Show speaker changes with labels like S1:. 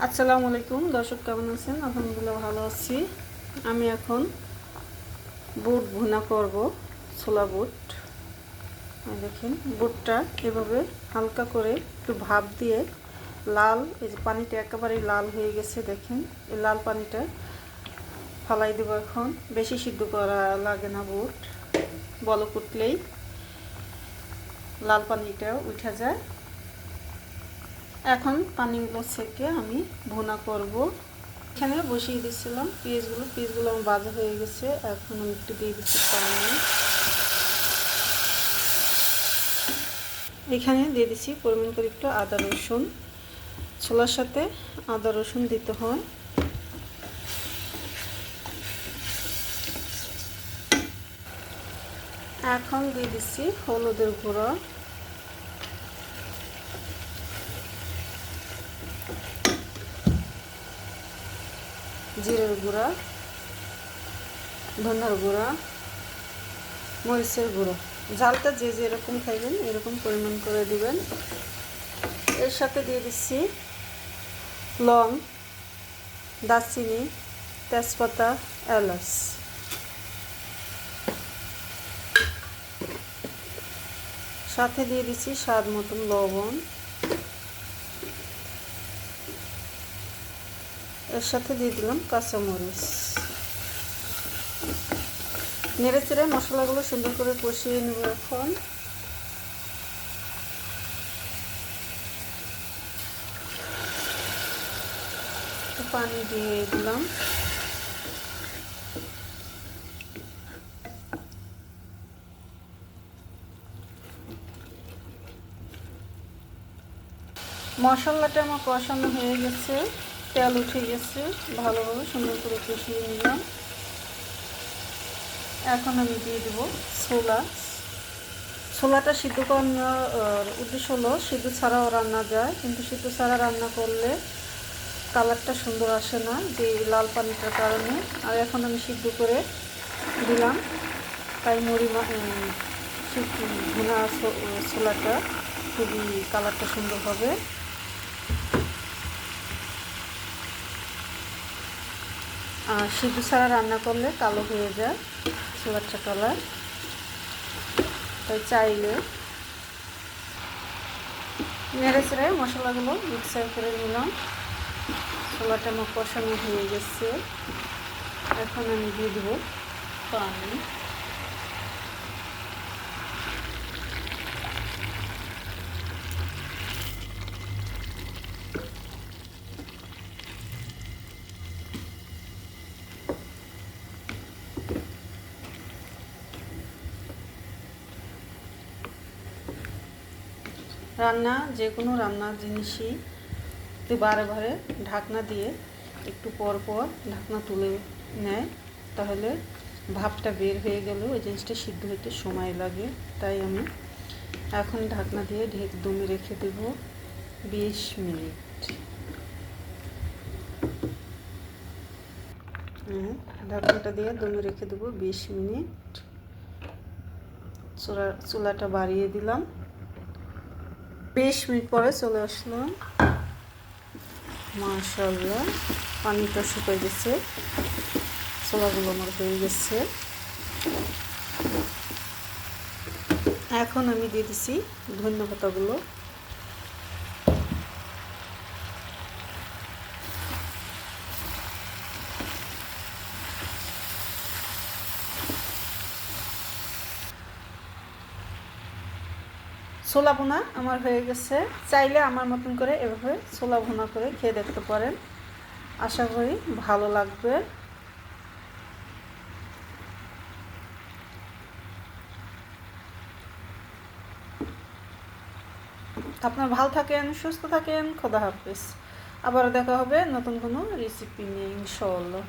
S1: আসসালামু আলাইকুম দর্শক, কেমন আছেন? আলহামদুলিল্লাহ ভালো আছি। আমি এখন বুট ভুনা করব, ছোলা বুট। দেখেন, বুটটা এভাবে হালকা করে একটু ভাপ দিয়ে লাল, এই যে পানিটা একেবারেই লাল হয়ে গেছে, দেখেন এই লাল পানিটা ফালাই দেবো। এখন বেশি সিদ্ধ করা লাগে না, বুট বলক উঠলেই লাল পানিটা উঠে যায়। এখন পানিগুলো ছেঁকে আমি ভুনা করব। এখানে বসিয়ে দিচ্ছিলাম পিসগুলো আমার ভাজা হয়ে গেছে। এখন আমি একটু দিয়ে দিচ্ছি পানি। এখানে দিয়ে দিচ্ছি পরিমাণ করে একটু আদা রসুন। ছোলার সাথে আদা রসুন দিতে হয়। এখন দিয়ে দিচ্ছি হলুদের গুঁড়ো, জিরের গুঁড়া, ধনিয়ার গুঁড়া, মরিচের গুঁড়ো। ঝালটা যে যেরকম খাইবেন এরকম পরিমাণ করে দিবেন। এর সাথে দিয়ে দিচ্ছি লং, দারচিনি, তেজপাতা, এলাচ। সাথে দিয়ে দিচ্ছি স্বাদ মতন লবণ। এর সাথে দিয়ে দিলাম কাঁচামরিচ। নেড়ে চেড়ে মশলাগুলো সুন্দর করে কষিয়ে নেব। এখন পানি দিয়ে দিলাম। মশলাটা আমার কষানো হয়ে গেছে, তেল উঠে গেছে, ভালোভাবে সুন্দর করে কষিয়ে নিলাম। এখন আমি দিয়ে দেব ছোলাটা সিদ্ধ করানোর উদ্দেশ্য হলো সিদ্ধ ছাড়াও রান্না যায়, কিন্তু সিদ্ধ ছাড়া রান্না করলে কালারটা সুন্দর আসে না, যে লাল পানিটার কারণে। আর এখন আমি সিদ্ধ করে দিলাম, তাই ভুনা ছোলাটা খুবই কালারটা সুন্দর হবে। আর সিদ্ধ ছাড়া রান্না করলে কালো হয়ে যায় ছোলাটা কালার, তাই চাইলে নেড়ে চেড়ে মশলাগুলো মিক্সার করে নিলাম। ছোলাটা আমার কষানো হয়ে গেছে। এখন আমি দিয়ে দেবো পানি। যে কোনো রান্নার জিনিসই একটু বারে বারে ঢাকনা দিয়ে একটু পর পর ঢাকনা তুলে নেয়, তাহলে ভাপটা বের হয়ে গেলেও ওই জিনিসটা সিদ্ধ হতে সময় লাগে। তাই আমি এখন ঢাকনা দিয়ে দমে রেখে দেব 20 মিনিট। ঢাকনাটা দিয়ে দমে রেখে দেবো 20 মিনিট। চুলাটা বাড়িয়ে দিলাম। 20 মিনিট পরে চলে আসলাম। মাশাআল্লাহ, পানিটা শুকিয়ে গেছে, ছোলাগুলো আমার হয়ে গেছে। এখন আমি দিয়ে দিচ্ছি ধনিয়া পাতাগুলো। ছোলা ভুনা আমার হয়ে গেছে। চাইলে আমার মতন করে এভাবে ছোলা ভুনা করে খেয়ে দেখতে পারেন, আশা করি ভালো লাগবে। আপনারা ভালো থাকেন, সুস্থ থাকেন, খোদা হাফেজ। আবার দেখা হবে নতুন কোনো রেসিপি নিয়ে ইনশাআল্লাহ।